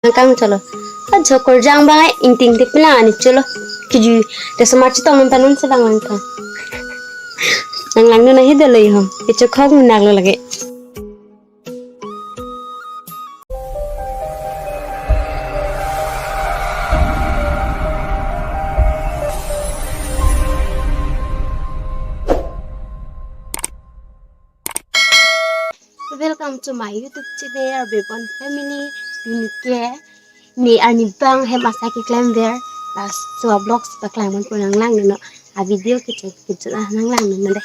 Kang chalo jokor jang ba inting tik pila ani chalo kiju te samach tong tanon se lang lang ka nang lang no nahi deloi hom icho khog mu naglo lage welcome to my YouTube channel Bebon Family Binike ni ani bang he masaki climb there las so vlogs pa climb on nang lang no a video kicho nang lang no de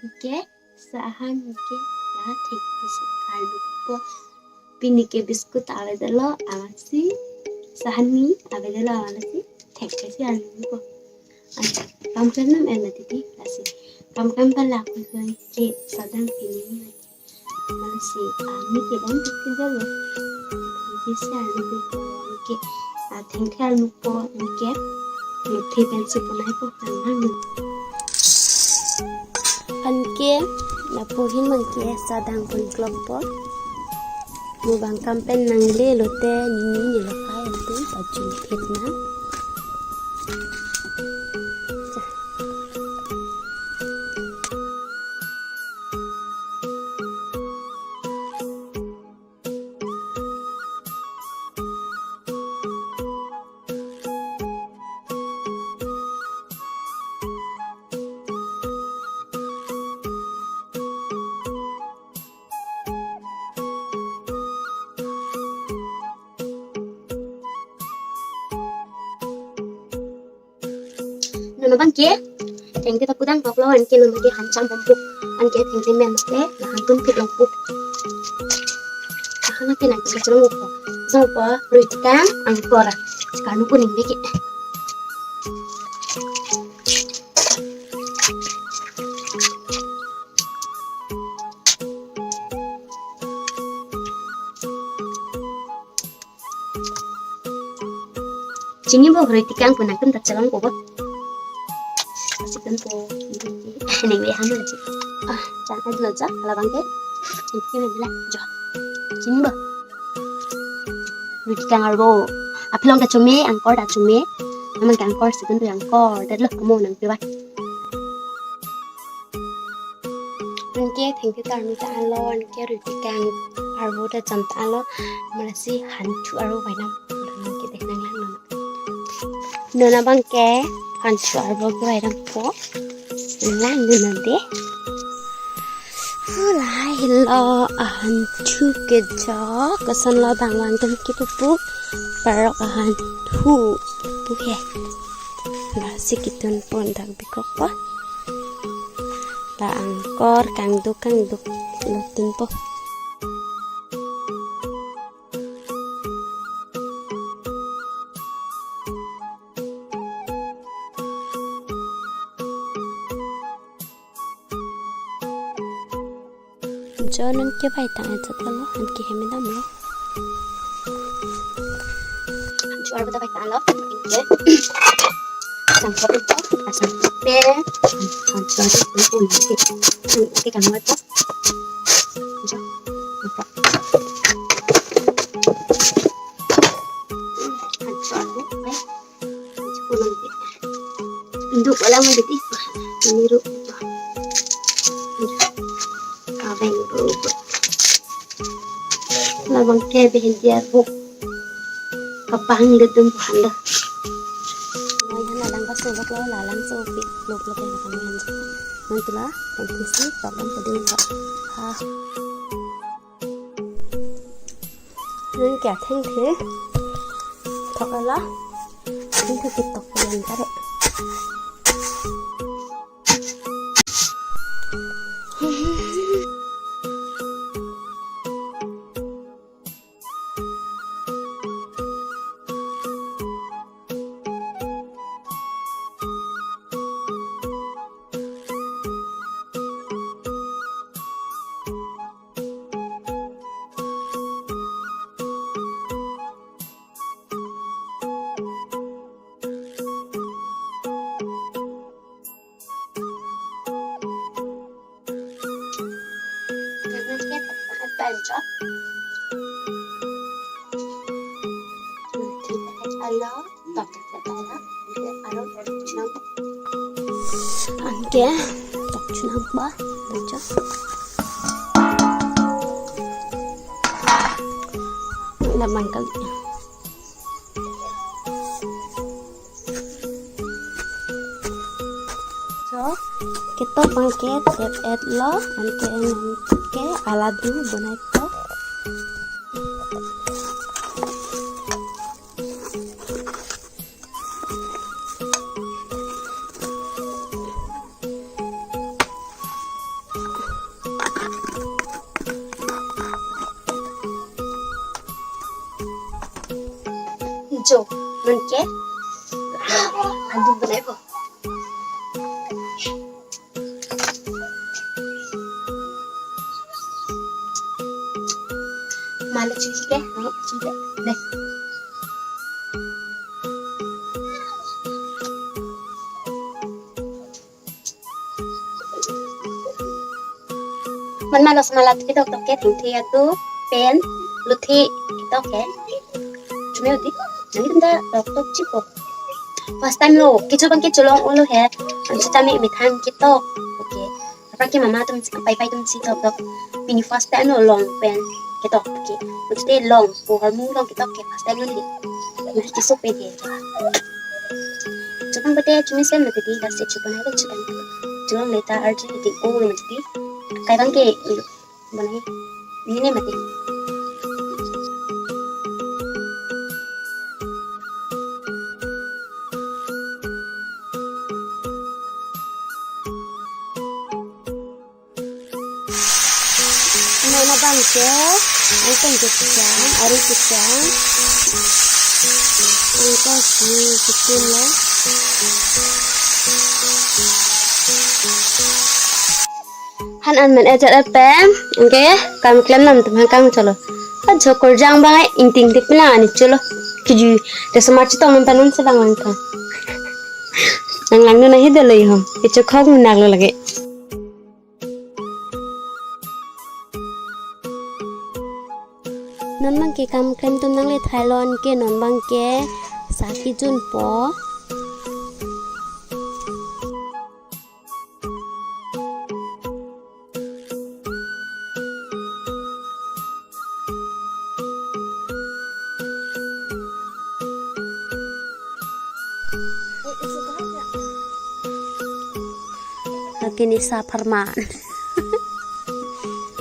okay sahan ke la thik kisi kardu po binike biscuit ave delo asi sahan mi ave delo alasi thik kisi anu po kam karna मैं titi asi kam pala ko ke sadang pini malsi ami ke dan titi delo jisi anu po ke thengke anu po ke thi pensi ponai po nang anke na puhin man ke sadang pun klop po mo bang kampen nang le lote ni lo kai tu baju fitna no bang ke tengke ta kudang baklo an ke no magi hancang bompuk an ke tengke men te na hantun pit longpuk akana ke na ke chalo ko so pa ruitka ang kora kanu kuning dikit Cini bo ruitka ang punakam ta chalang ko ba Sikan po ini gue hamil sih jangan aja loh kalau bangke ini medila jo cimba Rudy kang arbo apilong ka cume angkor da cume naman ka angkor sikan tuh angkor dan lo kamu nang piwat Rengke thank you tarmi ta alo anke Rudy kang arbo da jam ta alo malasi hantu arbo bainam rengke dek nang lang nona bangke hantu arbo ke bainam po lang dengan deh Lai lo hantu kejo kesan lo bangwang kem kita puk perok hantu buke nasi kitun pun dak bikok po la angkor kang duk lutun po Jangan ke baik tangan setelah anke hemi dam lo. Jual betul baik tangan lo. Inke. Sampai itu sampai hancur itu pun nanti kamu itu. Hancur itu baik. Hancur nanti. Induk wala mandi niru. Labang ke behindia buk kapang lidun panda mai hana lang ka sobak lo la lang so pik lok lo ke kami han mantula thank you sih problem peding ka ha nên kẻ thanh thế thật là chúng tôi tiếp tục làm ra đấy Halo, tập sẽ tại đó. Alo, chừng Anh kia tập chuyên học bá được chứ vậy là bằng cái so kita pakai tap lo anke aladu bunai to Jo, nanti aduh benar kok. Malah cuci deh, mau cuci deh. Mình malas malat kita toke tinggi itu pen luthi kita oke. Cuma itu, nanti kita tok cipo. First time lo, kita bangkit colong olo he. Nanti kami mithan kita oke. Apa ki mama tuh pai tuh si tok. Ini first time lo long pen kita oke. Nanti long, bukan long kita oke first time lo. Nanti kisah pede. Coba bete cuma sih nanti di kasih coba nanti coba. Colong leta arji di oh nanti. Kayak bangkit, mana ini mati. Mana bangke, angkong kecang, ari kecang, angkong si kecil lo. Han an men aja pem, oke? Kami klaim nam teman kami colo. Kan jokor jang bangai inting tip na ani colo. Kiju, desa marci tong nam tanun sedang langkah. Nang lang na hidal lo yom. Itu kau munak lo lagi. Non bangke kam klaim tu nang le Thailand ke non bangke saki jun po. Kini sa Parman.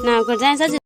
Nah, kerjaan saja.